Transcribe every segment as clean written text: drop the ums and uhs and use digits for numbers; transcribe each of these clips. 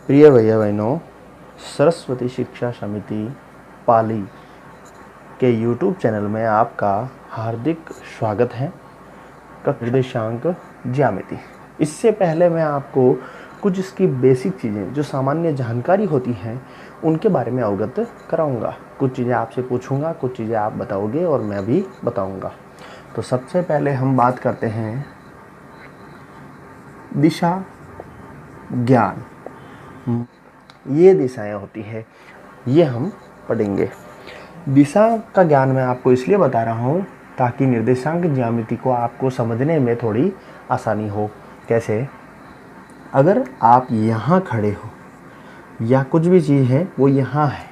प्रिय भैया बहनों, सरस्वती शिक्षा समिति पाली के YouTube चैनल में आपका हार्दिक स्वागत है। निर्देशांक ज्यामिति। इससे पहले मैं आपको कुछ इसकी बेसिक चीज़ें जो सामान्य जानकारी होती हैं उनके बारे में अवगत कराऊंगा। कुछ चीज़ें आपसे पूछूंगा, कुछ चीज़ें आप बताओगे और मैं भी बताऊंगा। तो सबसे पहले हम बात करते हैं दिशा ज्ञान। ये दिशाएं होती है, ये हम पढ़ेंगे। दिशा का ज्ञान मैं आपको इसलिए बता रहा हूँ ताकि निर्देशांक ज्यामिति को आपको समझने में थोड़ी आसानी हो। कैसे? अगर आप यहाँ खड़े हो या कुछ भी चीज़ है वो यहाँ है,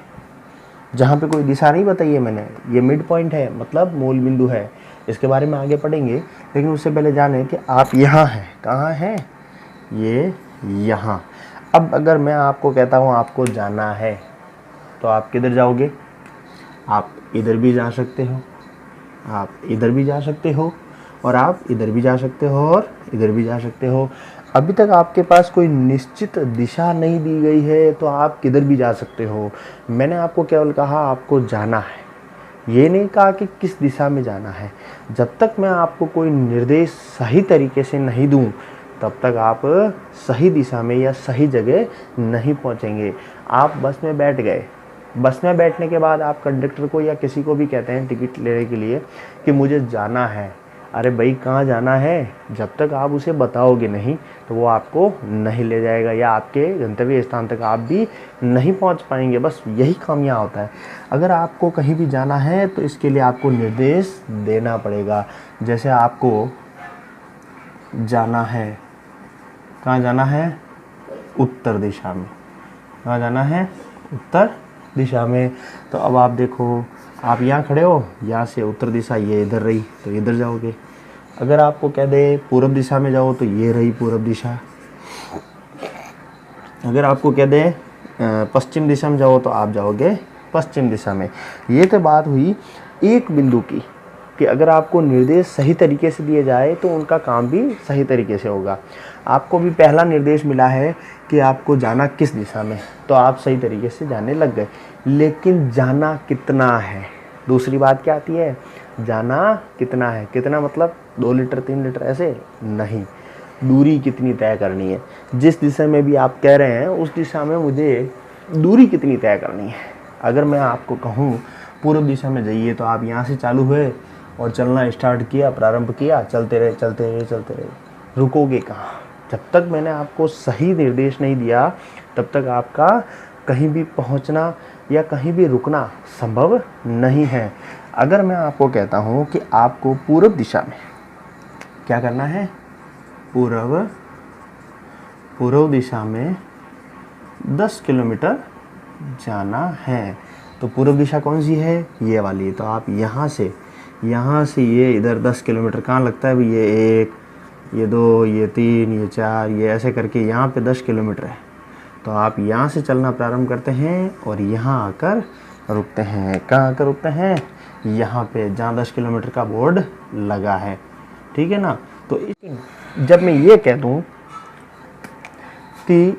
जहाँ पे कोई दिशा नहीं बताई है मैंने, ये मिड पॉइंट है, मतलब मूल बिंदु है। इसके बारे में आगे पढ़ेंगे, लेकिन उससे पहले जाने कि आप यहाँ हैं। कहाँ हैं? ये यहाँ। अब अगर मैं आपको कहता हूँ आपको जाना है, तो आप किधर जाओगे? आप इधर भी जा सकते हो, आप इधर भी जा सकते हो, और आप इधर भी जा सकते हो, और इधर भी जा सकते हो। अभी तक आपके पास कोई निश्चित दिशा नहीं दी गई है तो आप किधर भी जा सकते हो। मैंने आपको केवल कहा आपको जाना है, ये नहीं कहा कि किस दिशा में जाना है। जब तक मैं आपको कोई निर्देश सही तरीके से नहीं दूं तब तक आप सही दिशा में या सही जगह नहीं पहुंचेंगे। आप बस में बैठ गए, बस में बैठने के बाद आप कंडक्टर को या किसी को भी कहते हैं टिकट लेने के लिए कि मुझे जाना है। अरे भाई, कहाँ जाना है? जब तक आप उसे बताओगे नहीं तो वो आपको नहीं ले जाएगा या आपके गंतव्य स्थान तक आप भी नहीं पहुंच पाएंगे। बस यही काम यहाँ होता है। अगर आपको कहीं भी जाना है तो इसके लिए आपको निर्देश देना पड़ेगा। जैसे आपको जाना है, कहाँ जाना है? उत्तर दिशा में। कहाँ जाना है? उत्तर दिशा में। तो अब आप देखो, आप यहाँ खड़े हो, यहाँ से उत्तर दिशा ये इधर रही तो इधर जाओगे। अगर आपको कह दे पूर्व दिशा में जाओ तो ये रही पूर्व दिशा। अगर आपको कह दे पश्चिम दिशा में जाओ तो आप जाओगे पश्चिम दिशा में। ये तो बात हुई एक बिंदु की कि अगर आपको निर्देश सही तरीके से दिए जाए तो उनका काम भी सही तरीके से होगा। आपको भी पहला निर्देश मिला है कि आपको जाना किस दिशा में, तो आप सही तरीके से जाने लग गए। लेकिन जाना कितना है? दूसरी बात क्या आती है? जाना कितना है? कितना मतलब 2 लीटर 3 लीटर ऐसे नहीं, दूरी कितनी तय करनी है। जिस दिशा में भी आप कह रहे हैं उस दिशा में मुझे दूरी कितनी तय करनी है। अगर मैं आपको कहूँ पूर्व दिशा में जाइए तो आप यहाँ से चालू हुए और चलना स्टार्ट किया, प्रारंभ किया, चलते रहे चलते रहे चलते रहे, रुकोगे कहाँ? जब तक मैंने आपको सही निर्देश नहीं दिया तब तक आपका कहीं भी पहुंचना या कहीं भी रुकना संभव नहीं है। अगर मैं आपको कहता हूं कि आपको पूर्व दिशा में क्या करना है? पूर्व दिशा में 10 किलोमीटर जाना है। तो पूर्व दिशा कौन सी है? ये वाली। तो आप यहाँ से ये इधर 10 किलोमीटर कहाँ लगता है? ये 1, ये 2, ये 3, ये 4, ये ऐसे करके यहाँ पे 10 किलोमीटर है। तो आप यहाँ से चलना प्रारंभ करते हैं और यहाँ आकर रुकते हैं। कहाँ आकर रुकते हैं? यहाँ पे, जहाँ 10 किलोमीटर का बोर्ड लगा है। ठीक है ना? तो जब मैं ये कह दूँ कि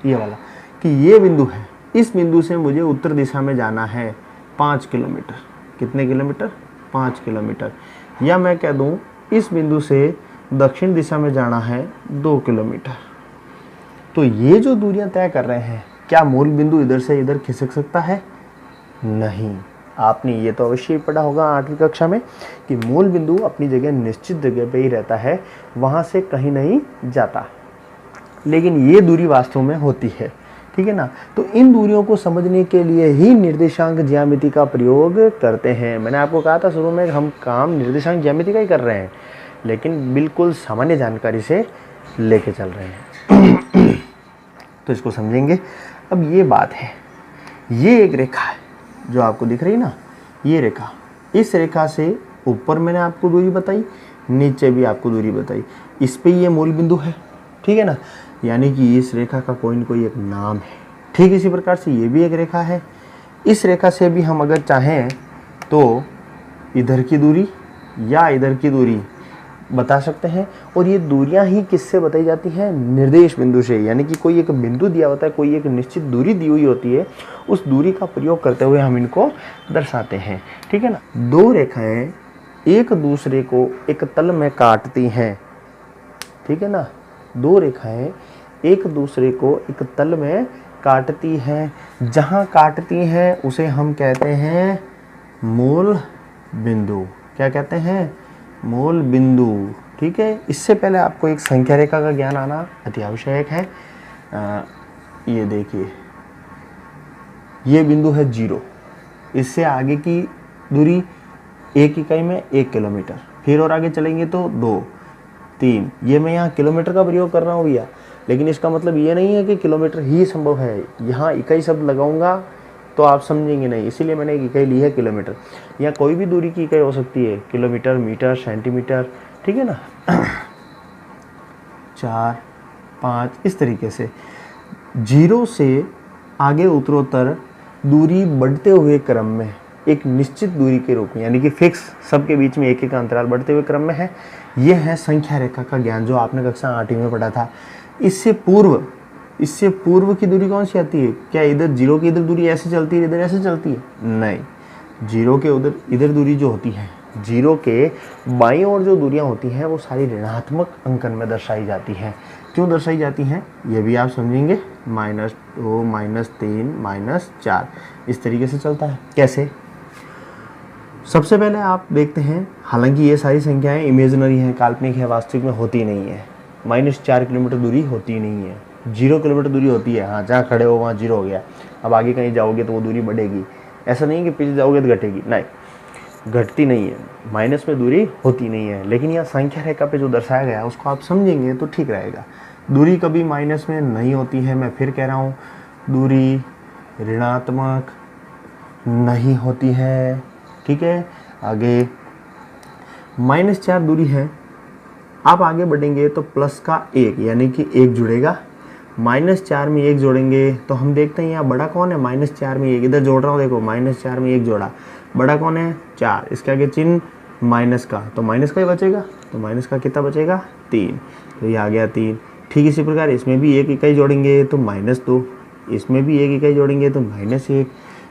ये वाला कि ये बिंदु है, इस बिंदु से मुझे उत्तर दिशा में जाना है 5 किलोमीटर। कितने किलोमीटर? 5 किलोमीटर। या मैं कह दूं इस बिंदु से दक्षिण दिशा में जाना है 2 किलोमीटर। तो ये जो दूरियां तय कर रहे हैं, क्या मूल बिंदु इधर से इधर खिसक सकता है? नहीं। आपने ये तो अवश्य पढ़ा होगा 8वीं कक्षा में कि मूल बिंदु अपनी जगह निश्चित जगह पे ही रहता है, वहां से कहीं नहीं जाता। लेकिन ये दूरी वास्तव में होती है। ठीक है ना? तो इन दूरियों को समझने के लिए ही निर्देशांक ज्यामिति का प्रयोग करते हैं। मैंने आपको कहा था शुरू में हम काम निर्देशांक ज्यामिति का ही कर रहे हैं, लेकिन बिल्कुल सामान्य जानकारी से लेके चल रहे हैं। तो इसको समझेंगे। अब ये बात है, ये एक रेखा है जो आपको दिख रही ना, ये रेखा, इस रेखा से ऊपर मैंने आपको दूरी बताई, नीचे भी आपको दूरी बताई। इस पे ये मूल बिंदु है। ठीक है ना? यानी कि इस रेखा का कोई न कोई एक नाम है। ठीक इसी प्रकार से ये भी एक रेखा है। इस रेखा से भी हम अगर चाहें तो इधर की दूरी या इधर की दूरी बता सकते हैं। और ये दूरियां ही किससे बताई जाती हैं? निर्देश बिंदु से, यानी कि कोई एक बिंदु दिया होता है, कोई एक निश्चित दूरी दी हुई होती है, उस दूरी का प्रयोग करते हुए हम इनको दर्शाते हैं। ठीक है ना। दो रेखाएं एक दूसरे को एक तल में काटती हैं। ठीक है ना। दो रेखाएं एक दूसरे को एक तल में काटती हैं। जहां काटती हैं उसे हम कहते हैं मूल बिंदु। क्या कहते हैं? मूल बिंदु। ठीक है। इससे पहले आपको एक संख्या रेखा का ज्ञान आना अति आवश्यक है। ये देखिए, ये बिंदु है 0। इससे आगे की दूरी एक इकाई में 1 किलोमीटर, फिर और आगे चलेंगे तो 2, 3। ये मैं यहाँ किलोमीटर का प्रयोग कर रहा हूँ भैया, लेकिन इसका मतलब ये नहीं है कि किलोमीटर ही संभव है। यहाँ इकाई शब्द लगाऊंगा तो आप समझेंगे नहीं, इसीलिए मैंने एक इकाई ली है किलोमीटर। या कोई भी दूरी की इकाई हो सकती है, किलोमीटर, मीटर, सेंटीमीटर। ठीक है ना। 4, 5 इस तरीके से 0 से आगे उत्तरोत्तर दूरी बढ़ते हुए क्रम में एक निश्चित दूरी के रूप में, यानी कि फिक्स, सबके बीच में एक एक अंतराल बढ़ते हुए क्रम में है। यह है संख्या रेखा का ज्ञान जो आपने कक्षा 8वीं में पढ़ा था। इससे पूर्व की दूरी कौन सी आती है? क्या इधर 0 की इधर दूरी ऐसे चलती है, इधर ऐसे चलती है? नहीं, 0 के उधर इधर दूरी जो होती है, 0 के बाईं ओर जो दूरियां होती हैं वो सारी ऋणात्मक अंकन में दर्शाई जाती हैं। क्यों दर्शाई जाती हैं ये भी आप समझेंगे। -2, -3, -4 इस तरीके से चलता है। कैसे? सबसे पहले आप देखते हैं, हालांकि ये सारी संख्याएं इमेजिनरी हैं, काल्पनिक है, वास्तविक में होती नहीं है। -4 किलोमीटर दूरी होती नहीं है, 0 किलोमीटर दूरी होती है। हाँ, जहाँ खड़े हो वहाँ 0 हो गया। अब आगे कहीं जाओगे तो वो दूरी बढ़ेगी। ऐसा नहीं है कि पीछे जाओगे तो घटेगी, नहीं, घटती नहीं है। माइनस में दूरी होती नहीं है। लेकिन यहाँ संख्या रेखा पे जो दर्शाया गया है उसको आप समझेंगे तो ठीक रहेगा। दूरी कभी माइनस में नहीं होती है। मैं फिर कह रहा हूँ, दूरी ऋणात्मक नहीं होती है। ठीक है। आगे -4 दूरी है। आप आगे बढ़ेंगे तो प्लस का 1 यानी कि 1 जुड़ेगा। -4 में 1 जोड़ेंगे तो हम देखते हैं यहाँ बड़ा कौन है? -4 में 1 इधर जोड़ रहा हूँ, देखो -4 में 1 जोड़ा, बड़ा कौन है? 4। इसके आगे चिन्ह माइनस का, तो माइनस का ही बचेगा। तो माइनस का कितना बचेगा? 3। तो ये आ गया 3। ठीक इसी प्रकार इसमें भी 1 इकाई जोड़ेंगे तो -2, इसमें भी 1 इकाई जोड़ेंगे तो -1,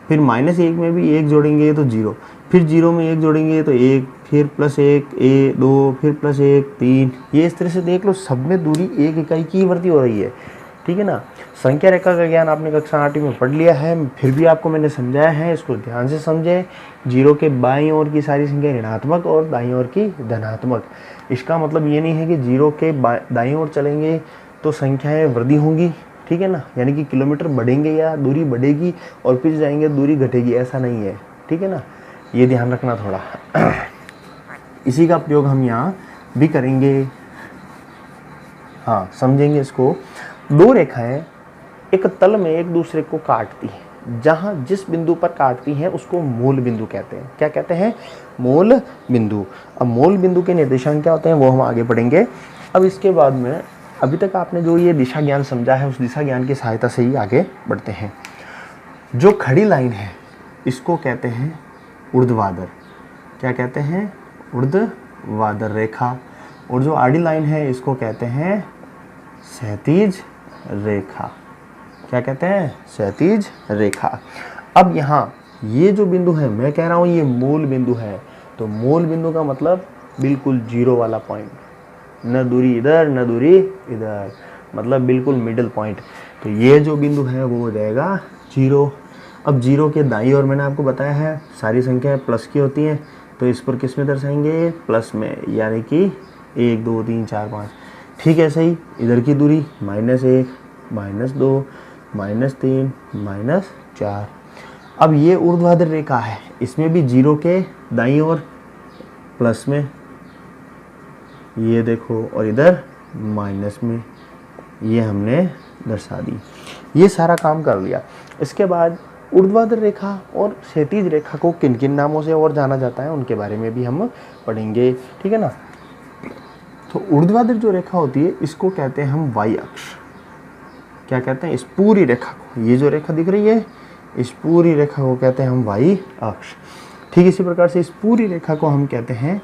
फिर -1 में भी 1 जोड़ेंगे तो 0, फिर 0 में 1 जोड़ेंगे तो 1, फिर +1, 2, फिर +1, 3। ये इस तरह से देख लो, सब में दूरी 1 इकाई की वृद्धि हो रही है। ठीक है ना। संख्या रेखा का ज्ञान आपने कक्षा 8वीं में पढ़ लिया है, फिर भी आपको मैंने समझाया है, इसको ध्यान से समझें। 0 के बाईं ओर की सारी संख्या ऋणात्मक और दाईं ओर की धनात्मक। इसका मतलब ये नहीं है कि 0 के दाईं ओर चलेंगे तो संख्याएं वृद्धि होंगी। ठीक है ना। यानी कि किलोमीटर बढ़ेंगे या दूरी बढ़ेगी और पीछे जाएंगे दूरी घटेगी, ऐसा नहीं है। ठीक है ना। ये ध्यान रखना थोड़ा। इसी का प्रयोग हम यहाँ भी करेंगे। हाँ, समझेंगे इसको। दो रेखाएं एक तल में एक दूसरे को काटती हैं। जहाँ जिस बिंदु पर काटती हैं उसको मूल बिंदु कहते हैं। क्या कहते हैं? मूल बिंदु। अब मूल बिंदु के निर्देशांक क्या होते हैं वो हम आगे पढ़ेंगे। अब इसके बाद में अभी तक आपने जो ये दिशा ज्ञान समझा है उस दिशा ज्ञान की सहायता से ही आगे बढ़ते हैं। जो खड़ी लाइन है इसको कहते हैं ऊर्ध्वाधर। क्या कहते हैं? ऊर्ध्वाधर रेखा। और जो आड़ी लाइन है इसको कहते हैं क्षैतिज रेखा। क्या कहते हैं? क्षैतिज रेखा। अब यहाँ ये जो बिंदु है, मैं कह रहा हूँ ये मूल बिंदु है। तो मूल बिंदु का मतलब बिल्कुल 0 वाला पॉइंट, न दूरी इधर न दूरी इधर, मतलब बिल्कुल मिडिल पॉइंट। तो ये जो बिंदु है वो हो जाएगा 0। अब 0 के दाईं ओर मैंने आपको बताया है सारी संख्याएं प्लस की होती हैं, तो इस पर किस में दर्शाएंगे? प्लस में, यानी कि 1, 2, 3, 4, 5। ठीक है, सही। इधर की दूरी -1, -2, -3, -4। अब ये ऊर्ध्वाधर रेखा है, इसमें भी 0 के दाईं ओर प्लस में, ये देखो, और इधर माइनस में, ये हमने दर्शा दी। ये सारा काम कर लिया। इसके बाद ऊर्ध्वाधर रेखा और क्षैतिज रेखा को किन किन नामों से और जाना जाता है उनके बारे में भी हम पढ़ेंगे। ठीक है ना। तो ऊर्ध्वाधर जो रेखा होती है इसको कहते हैं हम वाई अक्ष। क्या कहते हैं? इस पूरी रेखा को, ये जो रेखा दिख रही है इस पूरी रेखा को कहते हैं हम वाई अक्ष। ठीक इसी प्रकार से इस पूरी रेखा को हम कहते हैं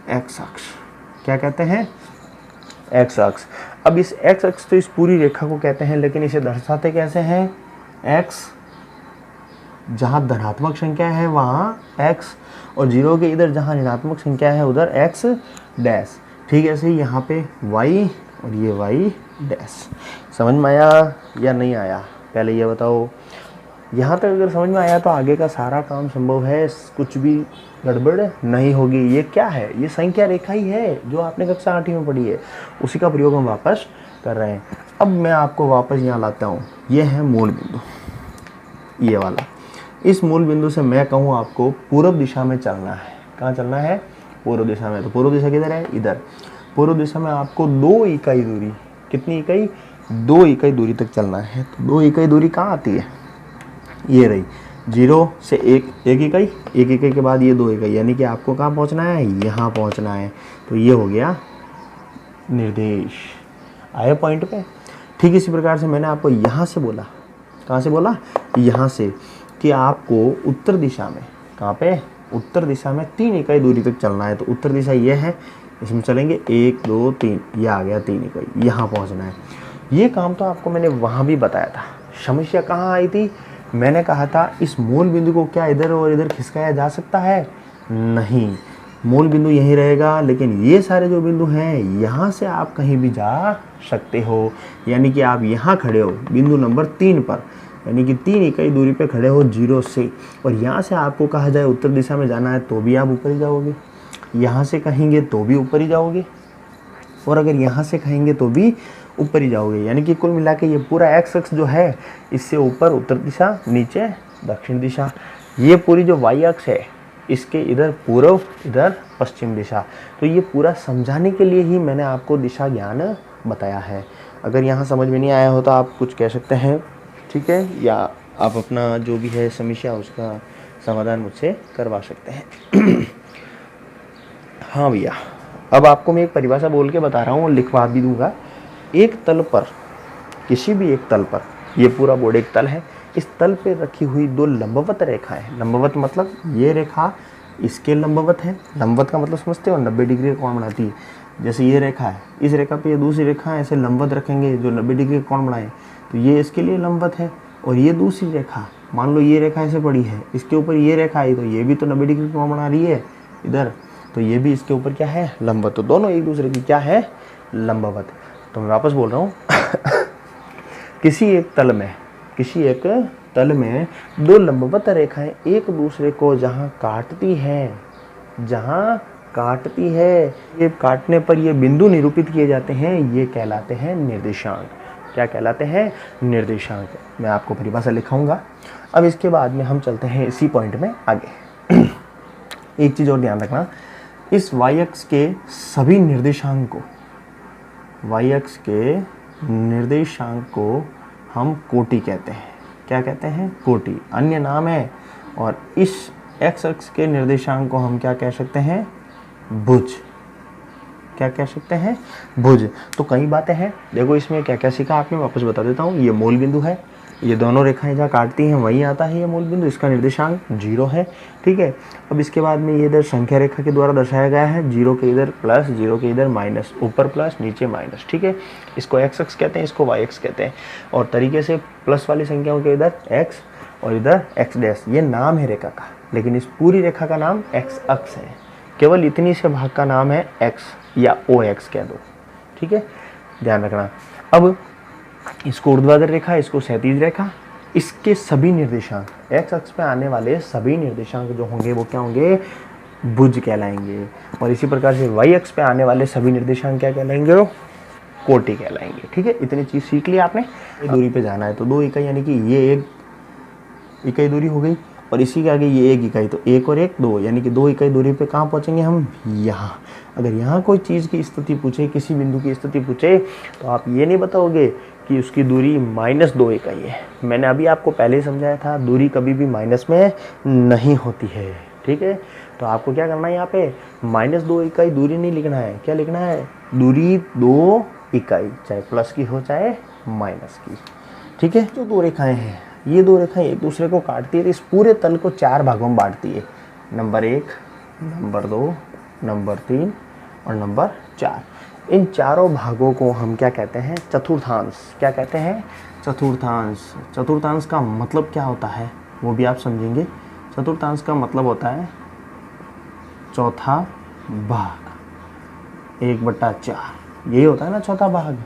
एक्स अक्ष। क्या कहते हैं, एक्स अक्ष। अब इस एक्स अक्ष तो इस पूरी रेखा को कहते हैं, लेकिन इसे दर्शाते कैसे हैं, एक्स, जहाँ धनात्मक संख्या है वहाँ एक्स, और जीरो के इधर जहाँ ऋणात्मक संख्या है उधर एक्स डैश। ठीक है, ऐसे ही यहाँ पे वाई और ये वाई डैश। समझ में आया या नहीं आया, पहले ये बताओ। यहाँ तक अगर समझ में आया तो आगे का सारा काम संभव है, कुछ भी गड़बड़ नहीं होगी। ये क्या है, ये संख्या रेखा ही है जो आपने कक्षा 8वीं में पढ़ी है, उसी का प्रयोग हम वापस कर रहे हैं। अब मैं आपको वापस यहाँ लाता हूँ, ये है मूल बिंदु, ये वाला। इस मूल बिंदु से मैं कहूँ आपको पूर्व दिशा में चलना है। कहाँ चलना है, पूर्व दिशा में। तो पूर्व दिशा किधर है, इधर। पूर्व दिशा में आपको 2 इकाई दूरी, कितनी इकाई, 2 इकाई दूरी तक चलना है। तो 2 इकाई दूरी कहाँ आती है, ये रही, 0 से 1 इकाई, 1 इकाई के बाद ये 2 इकाई, यानी कि आपको कहाँ पहुँचना है, यहाँ पहुँचना है। तो ये हो गया निर्देश। आए पॉइंट पे। ठीक इसी प्रकार से मैंने आपको यहाँ से बोला, कहाँ से बोला, यहाँ से, कि आपको उत्तर दिशा में, कहाँ पे, उत्तर दिशा में 3 इकाई दूरी तक चलना है। तो उत्तर दिशा ये है, इसमें चलेंगे 1 2 3, ये आ गया 3 इकाई, यहाँ पहुँचना है। ये काम तो आपको मैंने वहाँ भी बताया था। समस्या कहाँ आई थी, मैंने कहा था इस मूल बिंदु को क्या इधर और इधर खिसकाया जा सकता है, नहीं, मूल बिंदु यहीं रहेगा, लेकिन ये सारे जो बिंदु हैं यहाँ से आप कहीं भी जा सकते हो। यानी कि आप यहाँ खड़े हो बिंदु नंबर 3 पर, यानी कि 3 इकाई दूरी पे खड़े हो 0 से, और यहाँ से आपको कहा जाए उत्तर दिशा में जाना है तो भी आप ऊपर ही जाओगे, यहाँ से कहेंगे तो भी ऊपर ही जाओगे, और अगर यहाँ से कहेंगे तो भी ऊपर ही जाओगे। यानी कि कुल मिला के ये पूरा एक्स अक्ष जो है, इससे ऊपर उत्तर दिशा, नीचे दक्षिण दिशा। ये पूरी जो वाई अक्ष है, इसके इधर पूर्व, इधर पश्चिम दिशा। तो ये पूरा समझाने के लिए ही मैंने आपको दिशा ज्ञान बताया है। अगर यहाँ समझ में नहीं आया हो तो आप कुछ कह सकते हैं, ठीक है, या आप अपना जो भी है समस्या उसका समाधान मुझसे करवा सकते हैं। हाँ भैया, अब आपको मैं एक परिभाषा बोल के बता रहा हूँ और लिखवा भी दूंगा। एक तल पर, किसी भी एक तल पर, ये पूरा बोर्ड एक तल है, इस तल पे रखी हुई 2 लंबवत रेखाएं, लंबवत मतलब ये रेखा इसके लंबवत है, लंबवत का मतलब समझते हो, 90 डिग्री का कोण बनाती है। जैसे ये रेखा है, इस रेखा पे ये दूसरी रेखा ऐसे लंबवत रखेंगे जो 90 डिग्री का कोण बनाए, तो ये इसके लिए लंबवत है। और ये दूसरी रेखा, मान लो ये रेखा ऐसे पड़ी है, इसके ऊपर ये रेखा आई, तो ये भी तो 90 डिग्री का कोण बना रही है इधर, तो ये भी इसके ऊपर क्या है, लंबवत। तो दोनों एक दूसरे की क्या है, लंबवत। तो मैं वापस बोल रहा हूँ किसी एक तल में 2 लंबवत रेखाएं एक दूसरे को जहाँ काटती है, ये काटने पर ये बिंदु निरूपित किए जाते हैं, ये कहलाते हैं निर्देशांक। क्या कहलाते हैं, निर्देशांक। मैं आपको परिभाषा लिखाऊंगा। अब इसके बाद में हम चलते हैं इसी पॉइंट में आगे। एक चीज़ और ध्यान रखना, इस y अक्ष के सभी निर्देशांक को हम कोटि कहते हैं। क्या कहते हैं, कोटि, अन्य नाम है। और इस x अक्ष के निर्देशांक को हम क्या कह सकते हैं, भुज। क्या कह सकते हैं, भुज। तो कई बातें हैं, देखो इसमें क्या क्या सीखा आपने, वापस बता देता हूँ। ये मूल बिंदु है, ये दोनों रेखाएं जहाँ काटती हैं वहीं आता है ये मूल बिंदु, इसका निर्देशांक 0 है, ठीक है। अब इसके बाद में ये इधर संख्या रेखा के द्वारा दर्शाया गया है, 0 के इधर प्लस, 0 के इधर माइनस, ऊपर प्लस नीचे माइनस, ठीक है। इसको एक्स अक्ष कहते हैं, इसको वाई अक्ष कहते हैं। और तरीके से प्लस वाली संख्याओं के इधर एक्स और इधर एक्स डैश, ये नाम है रेखा का, लेकिन इस पूरी रेखा का नाम एक्स अक्ष है। केवल इतनी से भाग का नाम है एक्स या ओ एक्स कह दो, ठीक है, ध्यान रखना। अब इसको ऊर्ध्वाधर रेखा, इसको क्षैतिज रेखा, इसके सभी निर्देशांक, एक्स अक्ष पे आने वाले सभी निर्देशांक जो होंगे वो क्या होंगे, भुज कहलाएंगे। और इसी प्रकार से वाई अक्ष पे आने वाले सभी निर्देशांक क्या कहलाएंगे, कोटि कहलाएंगे, ठीक है। इतनी चीज सीख ली आपने। दूरी पे जाना है तो 2 इकाई, यानी कि ये 1 इकाई दूरी हो गई, और इसी के आगे ये 1 इकाई, तो 1 और 1 2, यानी कि 2 इकाई दूरी पे कहाँ पहुँचेंगे हम, यहाँ। अगर यहाँ कोई चीज़ की स्थिति पूछे, किसी बिंदु की स्थिति पूछे, तो आप ये नहीं बताओगे कि उसकी दूरी -2 इकाई है। मैंने अभी आपको पहले ही समझाया था, दूरी कभी भी माइनस में नहीं होती है, ठीक है। तो आपको क्या करना है, यहाँ पे -2 इकाई दूरी नहीं लिखना है, क्या लिखना है, दूरी 2 इकाई, चाहे प्लस की हो चाहे माइनस की, ठीक है। जो 2 रेखाएं हैं, ये 2 रेखाएं एक दूसरे को काटती है, तो इस पूरे तल को 4 भागों में बांटती है, नंबर 1, नंबर 2, नंबर 3 और नंबर 4। इन चारों भागों को हम क्या कहते हैं? चतुर्थांश। क्या कहते हैं? चतुर्थांश। चतुर्थांश का मतलब क्या होता है वो भी आप समझेंगे। चतुर्थांश का मतलब होता है चौथा भाग, 1/4, यही होता है ना चौथा भाग।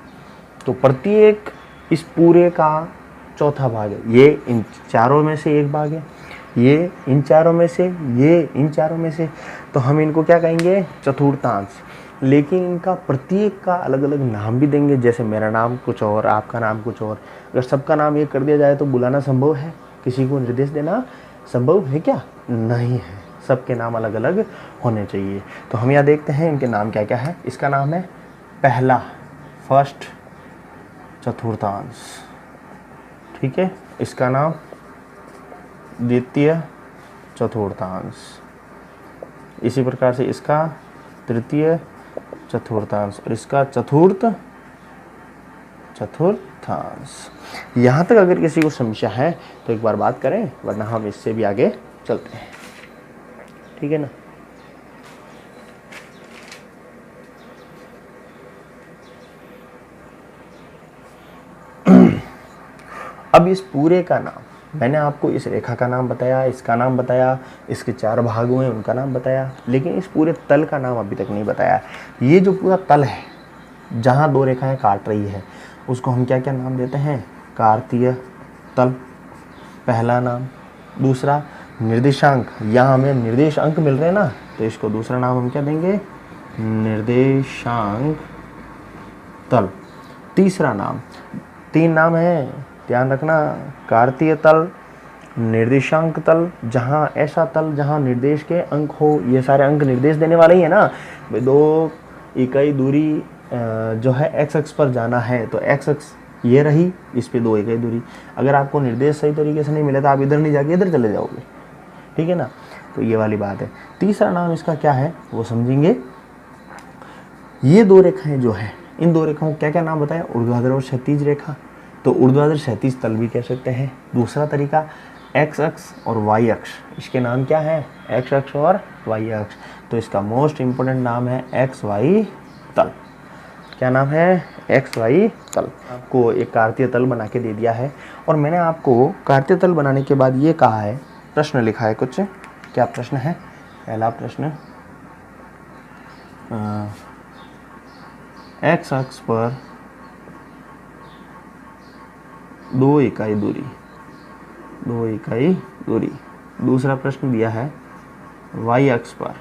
तो प्रत्येक इस पूरे का चौथा भाग है। ये इन चारों में से एक भाग है, ये इन चारों में से, ये इन चारों में से, तो हम इनको क्या कहेंगे? चतुर्थांश। लेकिन इनका प्रत्येक का अलग अलग नाम भी देंगे। जैसे मेरा नाम कुछ और, आपका नाम कुछ और। अगर सबका नाम एक कर दिया जाए तो बुलाना संभव है? किसी को निर्देश देना संभव है क्या? नहीं है। सबके नाम अलग अलग होने चाहिए। तो हम यहाँ देखते हैं इनके नाम क्या क्या है। इसका नाम है पहला, फर्स्ट चतुर्थांश, ठीक है। इसका नाम द्वितीय चतुर्थांश, इसी प्रकार से इसका तृतीय चतुर्थांश और इसका चतुर्थ चतुर्थांश। यहाँ तक अगर किसी को समस्या है तो एक बार बात करें, वरना हम इससे भी आगे चलते हैं, ठीक है ना। अब इस पूरे का नाम मैंने आपको इस रेखा का नाम बताया, इसका नाम बताया, इसके 4 भाग हुए उनका नाम बताया, लेकिन इस पूरे तल का नाम अभी तक नहीं बताया। ये जो पूरा तल है जहाँ 2 रेखाएं काट रही है उसको हम क्या क्या नाम देते हैं? कार्तीय तल, पहला नाम। दूसरा निर्देशांक, यहाँ हमें निर्देश अंक मिल रहे हैं ना, तो इसको दूसरा नाम हम क्या देंगे? निर्देशांक तल। तीसरा नाम, 3 नाम है ध्यान रखना, कार्तीय तल, निर्देशांक तल, जहाँ ऐसा तल जहाँ निर्देश के अंक हो। ये सारे अंक निर्देश देने वाले ही है ना। 2 इकाई दूरी जो है एक्स अक्ष पर जाना है तो एक्स अक्ष ये रही, इस पे 2 इकाई दूरी। अगर आपको निर्देश सही तरीके से नहीं मिले तो आप इधर नहीं जाके इधर चले जाओगे, ठीक है ना। तो ये वाली बात है। तीसरा नाम इसका क्या है वो समझेंगे। ये 2 रेखाएं जो है, इन 2 रेखाओं को क्या क्या नाम बताया? ऊर्ध्वाधर और क्षैतिज रेखा। तो ऊर्ध्वाधर क्षैतिज तल भी कह सकते हैं। दूसरा तरीका एक्स अक्ष और वाई अक्ष, इसके नाम क्या है? एक्स अक्ष और वाई अक्ष। तो इसका मोस्ट इंपोर्टेंट नाम है एक्स वाई तल। क्या नाम है? एक्स वाई तल। आपको एक कार्तीय तल बना के दे दिया है और मैंने आपको कार्तीय तल बनाने के बाद ये कहा है, प्रश्न लिखा है कुछ। क्या प्रश्न है? पहला प्रश्न, एक्स अक्ष पर 2 इकाई दूरी, 2 इकाई दूरी। दूसरा प्रश्न दिया है वाई अक्ष पर,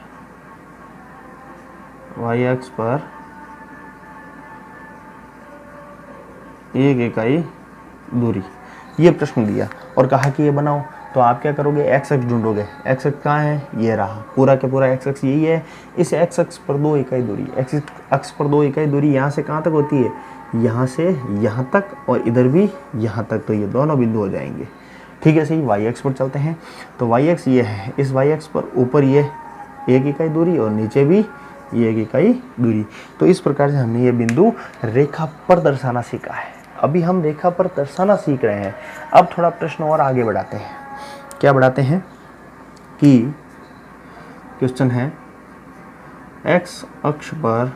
वाई अक्ष पर 1 इकाई दूरी। ये प्रश्न दिया और कहा कि ये बनाओ। तो आप क्या करोगे? एक्स अक्ष ढूंढोगे। एक्स अक्ष कहाँ है? ये रहा, पूरा के पूरा एक्स अक्ष यही है। इस एक्स अक्ष पर 2 इकाई दूरी, एक्स अक्ष पर 2 इकाई दूरी यहाँ से कहाँ तक होती है? यहाँ से यहाँ तक, और इधर भी यहाँ तक। तो ये दोनों बिंदु हो जाएंगे, ठीक है। सही। वाई अक्ष पर चलते हैं। तो वाई अक्ष ये है, इस वाई अक्ष पर ऊपर ये 1 इकाई दूरी और नीचे भी ये 1 इकाई दूरी। तो इस प्रकार से हमने ये बिंदु रेखा पर दर्शाना सीखा है। अभी हम रेखा पर दर्शाना सीख रहे हैं। अब थोड़ा प्रश्न और आगे बढ़ाते हैं। क्या बढ़ाते हैं कि क्वेश्चन है, एक्स अक्ष पर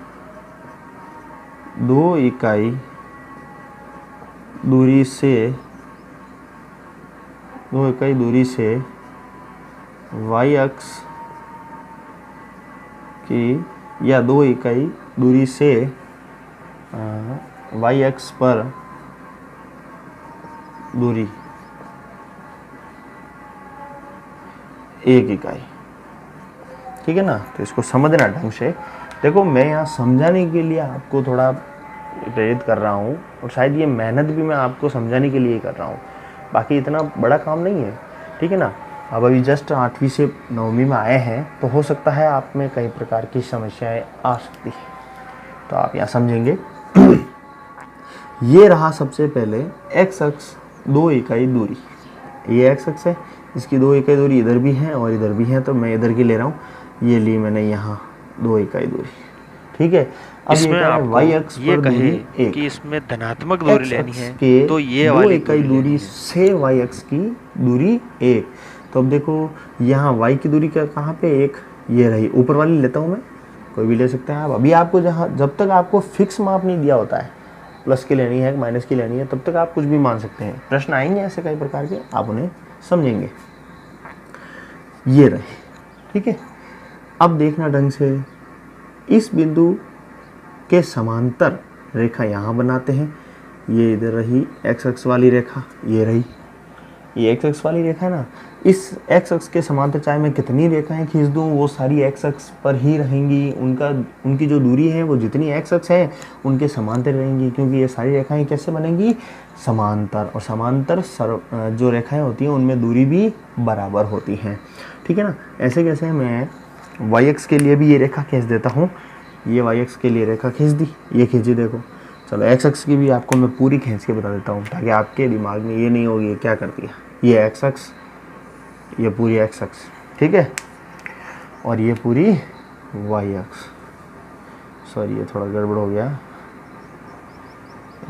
2 इकाई दूरी से, 2 इकाई दूरी से वाई अक्ष की, या 2 इकाई दूरी से वाई अक्ष पर दूरी 1 इकाई, ठीक है ना। तो इसको समझना ढंग से। देखो मैं यहाँ समझाने के लिए आपको थोड़ा प्रेरित कर रहा हूँ और शायद ये मेहनत भी मैं आपको समझाने के लिए ही कर रहा हूँ, बाकी इतना बड़ा काम नहीं है, ठीक है ना। अब अभी जस्ट 8वीं से 9वीं में आए हैं तो हो सकता है आप में कई प्रकार की समस्याएं आ सकती है, तो आप यहाँ समझेंगे। ये रहा सबसे पहले एक्स अक्ष 2 इकाई दूरी, ये एक्स अक्ष है, इसकी 2 इकाई दूरी इधर भी है और इधर भी है, तो मैं इधर की ले रहा हूँ। ये ली मैंने यहाँ 2 इकाई दूरी, ठीक है। अब इसमें आपको वाई अक्ष ये पर कहे दूरी 1 कि इसमें धनात्मक दूरी लेनी है के तो ये 2 वाली इकाई दूरी दूरी से वाई अक्ष की दूरी 1। तो अब देखो यहाँ वाई की दूरी का कहाँ पे 1, ये रही, ऊपर वाली लेता हूँ मैं, कोई भी ले सकते हैं आप। अभी आपको जब तक आपको फिक्स माप नहीं दिया होता है, प्लस की लेनी है माइनस की लेनी है, तब तक आप कुछ भी मान सकते हैं। प्रश्न आएंगे ऐसे कई प्रकार के, आप उन्हें समझेंगे। ये रहे, ठीक है। अब देखना ढंग से, इस बिंदु के समांतर रेखा यहाँ बनाते हैं। ये इधर रही एक्स अक्ष वाली रेखा, ये रही, ये एक्स अक्ष वाली रेखा है ना। इस एक्स अक्ष के समांतर चाहे मैं कितनी रेखाएं खींच दूँ, वो सारी एक्स अक्ष पर ही रहेंगी। उनकी जो दूरी है वो जितनी एक्स अक्ष है उनके समांतर रहेंगी, क्योंकि ये सारी रेखाएं कैसे बनेंगी, समांतर। और समांतर जो रेखाएं होती हैं उनमें दूरी भी बराबर होती हैं, ठीक है ना। ऐसे कैसे मैं वाई एक्स के लिए भी ये रेखा खींच देता हूँ। ये वाई एक्स के लिए रेखा खींच दी, ये खींची देखो। चलो एक्स अक्ष की भी आपको मैं पूरी खींच के बता देता हूँ, ताकि आपके दिमाग में ये नहीं होगी ये क्या कर दिया। ये एक्स अक्ष, ये पूरी एक्स अक्ष, ठीक है, और ये पूरी वाई अक्ष। सॉरी ये थोड़ा गड़बड़ हो गया,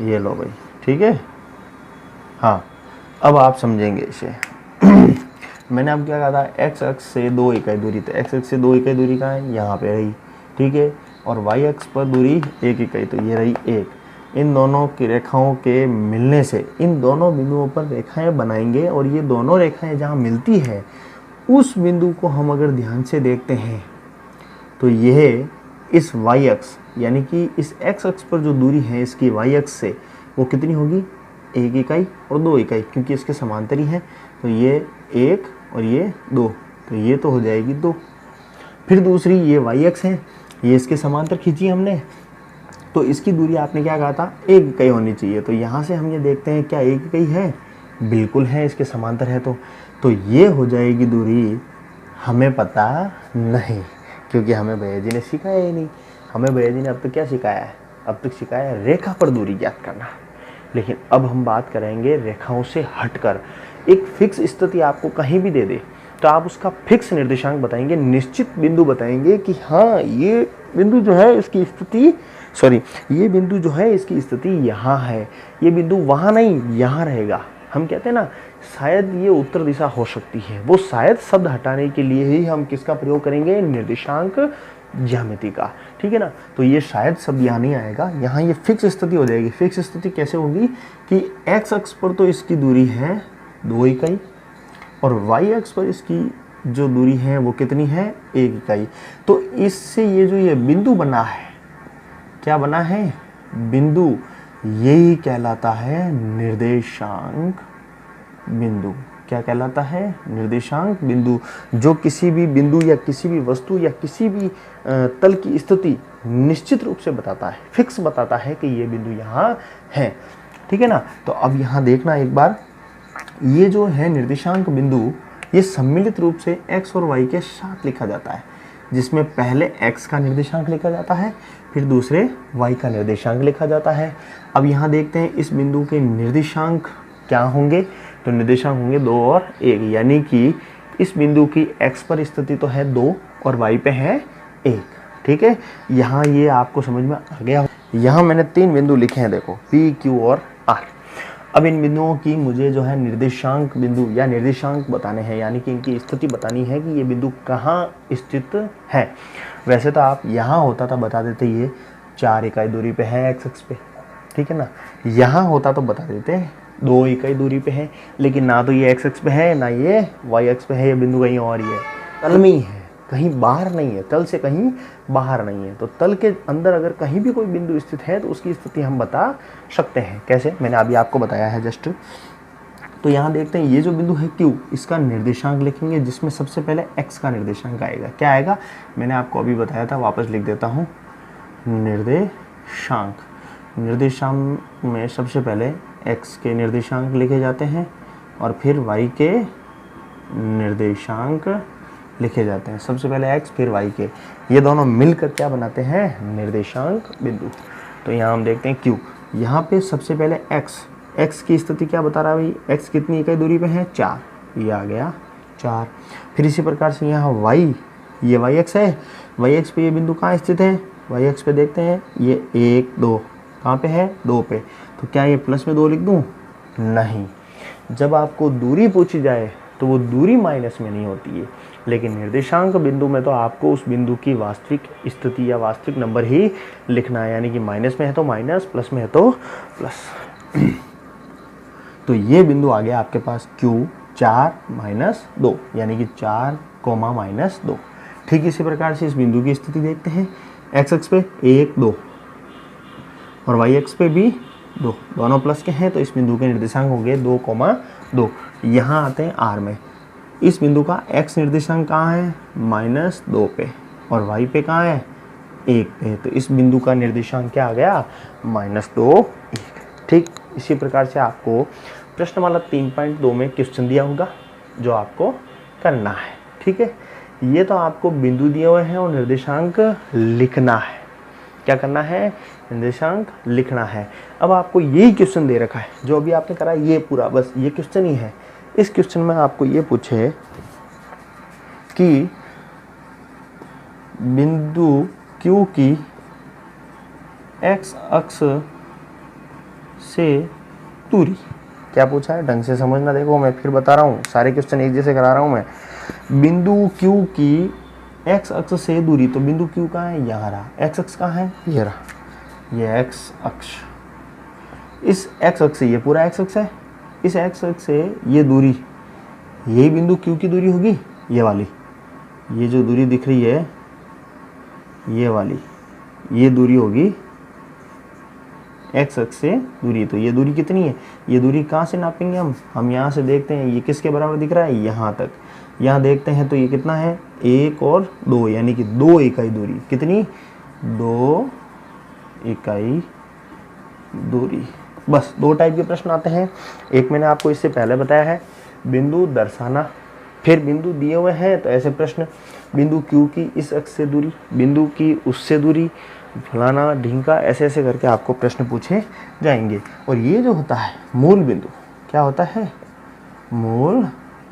ये लो भाई, ठीक है। हाँ, अब आप समझेंगे इसे। मैंने अब क्या कहा था, एक्स अक्ष से 2 इकाई दूरी, तो एक्स अक्ष से 2 इकाई दूरी कहाँ है, यहाँ पे रही, ठीक है। और वाई अक्ष पर दूरी 1 इकाई, तो ये रही 1। इन दोनों की रेखाओं के मिलने से इन दोनों बिंदुओं पर रेखाएं बनाएंगे, और ये दोनों रेखाएं जहाँ मिलती है उस बिंदु को हम अगर ध्यान से देखते हैं तो यह इस वाई अक्ष यानी कि इस एक्स अक्ष पर जो दूरी है इसकी वाई अक्ष से वो कितनी होगी, 1 इकाई और 2 इकाई, क्योंकि इसके समांतर ही है। तो ये 1 और ये 2, तो ये तो हो जाएगी 2। फिर दूसरी ये वाई अक्ष है, ये इसके समांतर खींची हमने, तो इसकी दूरी आपने क्या कहा था, 1 इकाई होनी चाहिए। तो यहाँ से हम ये देखते हैं क्या 1 इकाई है, बिल्कुल है, इसके समांतर है। तो ये हो जाएगी दूरी। हमें पता नहीं, क्योंकि हमें भैया जी ने सिखाया ही नहीं। हमें भैया जी ने अब तक क्या सिखाया है, अब तक सिखाया है रेखा पर दूरी ज्ञात करना। लेकिन अब हम बात करेंगे रेखाओं से हटकर। एक फिक्स स्थिति आपको कहीं भी दे दे तो आप उसका फिक्स निर्देशांक बताएंगे, निश्चित बिंदु बताएंगे कि हाँ ये बिंदु जो है इसकी स्थिति, ये बिंदु जो है इसकी स्थिति यहाँ है, ये बिंदु वहाँ नहीं यहाँ रहेगा। हम कहते हैं ना शायद ये उत्तर दिशा हो सकती है, वो शायद शब्द हटाने के लिए ही हम किसका प्रयोग करेंगे, निर्देशांक ज्यामिति का, ठीक है ना। तो ये शायद शब्द यहाँ नहीं आएगा, यहाँ ये फिक्स स्थिति हो जाएगी। फिक्स स्थिति कैसे होगी कि एक्स अक्ष पर तो इसकी दूरी है 2 इकाई और वाई अक्ष पर इसकी जो दूरी है वो कितनी है, 1 इकाई। तो इससे ये जो ये बिंदु बना है, क्या बना है, बिंदु, यही कहलाता है निर्देशांक बिंदु। क्या कहलाता है, निर्देशांक बिंदु, जो किसी भी बिंदु या किसी भी वस्तु या किसी भी तल की स्थिति निश्चित रूप से बताता है, फिक्स बताता है कि ये बिंदु यहाँ है, ठीक है ना। तो अब यहाँ देखना एक बार, ये जो है निर्देशांक बिंदु, ये सम्मिलित रूप से x और y के साथ लिखा जाता है, जिसमें पहले x का निर्देशांक लिखा जाता है, फिर दूसरे y का निर्देशांक लिखा जाता है। अब यहाँ देखते हैं इस बिंदु के निर्देशांक क्या होंगे, तो निर्देशांक होंगे 2 और 1, यानी कि इस बिंदु की x पर स्थिति तो है 2 और y पे है 1, ठीक है। यहाँ ये आपको समझ में आ गया। यहाँ मैंने 3 बिंदु लिखे हैं, देखो P, Q और R। अब इन बिंदुओं की मुझे जो है निर्देशांक बिंदु या निर्देशांक बताने हैं, यानी कि इनकी स्थिति बतानी है कि ये बिंदु कहाँ स्थित है। वैसे तो आप यहाँ होता था बता देते ये 4 इकाई दूरी पे है एक्स अक्ष पे, ठीक है ना। यहाँ होता तो बता देते 2 इकाई दूरी पे है, लेकिन ना तो ये एक्स अक्ष पे है ना ये वाई अक्ष पे है, ये बिंदु कहीं और ही है, तल में ही है, कहीं बाहर नहीं है, तल से कहीं बाहर नहीं है। तो तल के अंदर अगर कहीं भी कोई बिंदु स्थित है तो उसकी स्थिति हम बता सकते हैं। कैसे, मैंने अभी आपको बताया है जस्ट। तो यहाँ देखते हैं ये जो बिंदु है Q, इसका निर्देशांक लिखेंगे, जिसमें सबसे पहले x का निर्देशांक आएगा। क्या आएगा, मैंने आपको अभी बताया था, वापस लिख देता हूँ। निर्देशांक में सबसे पहले x के निर्देशांक लिखे जाते हैं और फिर y के निर्देशांक लिखे जाते हैं। सबसे पहले x फिर y के, ये दोनों मिलकर क्या बनाते हैं, निर्देशांक बिंदु। तो यहाँ हम देखते हैं Q, यहाँ पे सबसे पहले x की स्थिति क्या बता रहा है भाई, x कितनी इकाई दूरी पे है, 4, ये आ गया 4। फिर इसी प्रकार से यहाँ y, ये y अक्ष है, y अक्ष पे ये बिंदु कहाँ स्थित है, y अक्ष पे देखते हैं ये 1 2 कहाँ पे है, 2 पे। तो क्या ये प्लस में 2 लिख दूँ, नहीं। जब आपको दूरी पूछी जाए तो वो दूरी माइनस में नहीं होती है, लेकिन निर्देशांक बिंदु में तो आपको उस बिंदु की वास्तविक स्थिति या वास्तविक नंबर ही लिखना है, यानी कि माइनस में है तो माइनस, प्लस में है तो प्लस। तो ये बिंदु आ गया आपके पास Q 4-2, यानी कि 4, -2। ठीक इसी प्रकार से इस बिंदु की स्थिति देखते हैं। एक्स अक्ष पे 1, 2 और वाई अक्ष पे भी 2, दोनों प्लस के हैं, तो इस बिंदु के निर्देशांक हो गए 2, 2। यहाँ आते हैं R में। इस बिंदु का x निर्देशांक कहाँ है? -2 पे, और y पे कहाँ है? 1 पे। तो इस बिंदु का निर्देशांक क्या आ गया? -2, 1। ठीक इसी प्रकार से आपको प्रश्नमाला 3.2 में क्वेश्चन दिया होगा जो आपको करना है। ठीक है, ये तो आपको बिंदु दिए हुए हैं और निर्देशांक लिखना है। क्या करना है? निर्देशांक लिखना है। अब आपको यही क्वेश्चन दे रखा है जो अभी आपने करा, ये पूरा बस ये क्वेश्चन ही है। इस क्वेश्चन में आपको ये पूछे कि बिंदु Q की x अक्ष से दूरी, क्या पूछा है ढंग से समझना। देखो मैं फिर बता रहा हूँ, सारे क्वेश्चन एक जैसे करा रहा हूँ मैं। बिंदु Q की x अक्ष से दूरी, तो बिंदु Q कहाँ है? यहाँ रहा। x अक्ष कहाँ है? ये रहा, ये x अक्ष। इस x अक्ष से, ये पूरा x अक्ष है, इस x अक्ष से ये दूरी, यही बिंदु Q की दूरी होगी, ये वाली। ये जो दूरी दिख रही है ये वाली, ये दूरी होगी x अक्ष से दूरी। तो ये दूरी कितनी है? ये दूरी कहाँ से नापेंगे हम यहाँ से देखते हैं, ये किसके बराबर दिख रहा है? यहाँ तक। यहाँ देखते हैं तो ये कितना है? 1 और 2, यानी कि 2 इकाई दूरी। कितनी? 2 इकाई दूरी। बस 2 टाइप के प्रश्न आते हैं। एक मैंने आपको इससे पहले बताया है, बिंदु दर्शाना। फिर बिंदु दिए हुए हैं तो ऐसे प्रश्न, बिंदु Q की इस अक्ष से दूरी, बिंदु की उससे दूरी, फलाना ढींका, ऐसे ऐसे करके आपको प्रश्न पूछे जाएंगे। और ये जो होता है मूल बिंदु, क्या होता है? मूल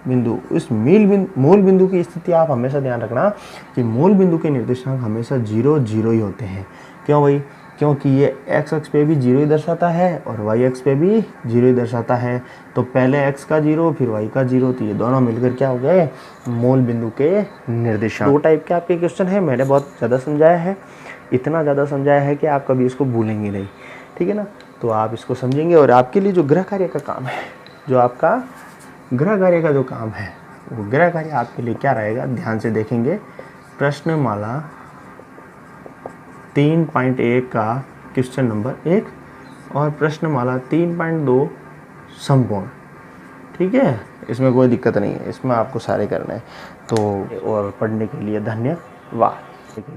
बिंदु। इस मूल बिंदु की स्थिति आप हमेशा ध्यान रखना कि मूल बिंदु के निर्देशांक हमेशा 0, 0 ही होते हैं। क्यों भाई? क्योंकि ये x अक्ष पे भी 0 ही दर्शाता है और y अक्ष पे भी 0 ही दर्शाता है। तो पहले x का 0 फिर y का 0, तो ये दोनों मिलकर क्या हो गए? मूल बिंदु के निर्देशांक। 2 टाइप के आपके क्वेश्चन है। मैंने बहुत ज़्यादा समझाया है, इतना ज़्यादा समझाया है कि आप कभी इसको भूलेंगे नहीं। ठीक है ना? तो आप इसको समझेंगे और आपके लिए जो गृह कार्य का काम है, जो आपका गृह कार्य का जो काम है, वो गृह कार्य आपके लिए क्या रहेगा? ध्यान से देखेंगे। प्रश्नमाला 3.1 का क्वेश्चन नंबर 1 और प्रश्नमाला 3.2 संपूर्ण। ठीक है, इसमें कोई दिक्कत नहीं है, इसमें आपको सारे करने हैं। तो और पढ़ने के लिए धन्यवाद।